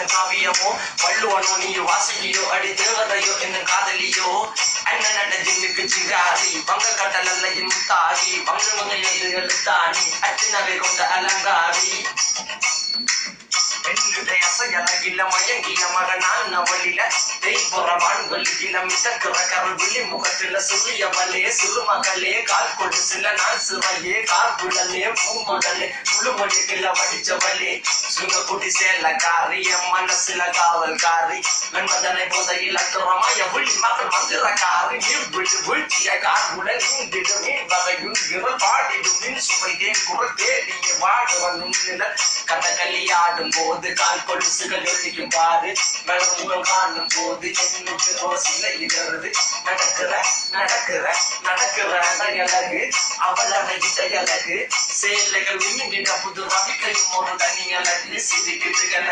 காவியமோ வள்ளுவனோ நீ வாசகியோ அடி தேவதையோ என்ன காதலியோ அண்ணன் நட ஜில்லுக்கு சிங்காரி வங்க கட்டலல்ல முத்தாரி வங்க எழுத்தாணி அச்சினவை கொண்ட அலங்காரி பெண்ணுடைய அசையலகில மயங்கிய மகனான் அவளில தெய்புறவான் வெளியில மிதக்கிற கருவிழி முகத்தில சிறியவளே சிறுமகளே கால் கொடு சில நான் சிறையே கார்குடலே பூங்குடலே முழுமொழிக்குள்ள வடிச்சவளே சுங்க குடி சேலக்காரி என் மனசுல காவல்காரி மன்மதனை போதையில் அக்கிரமாய விழி மகள் மந்திரக்காரி நீர் விட்டு வீழ்ச்சிய கார்குடல் நீண்டிடும் நீ வகையும் விரல் பாடிடும் மின் சுவையே குரல் தேடிய வாடுவன் நில கதகளி ஆடும் போது கால் கொலுசுகள் ஒழிக்கும் பாரு மலர்முகம் காணும் போது என்னுக்கு ரோசில இடருது நடக்கிற நடக்கிற நடக்கிற அழகு அவளை இடையழகு சேலைகள் விண்ணிட புது ரவிக்கையும் ஒரு தனி அழகு சிரிக்குதுகள்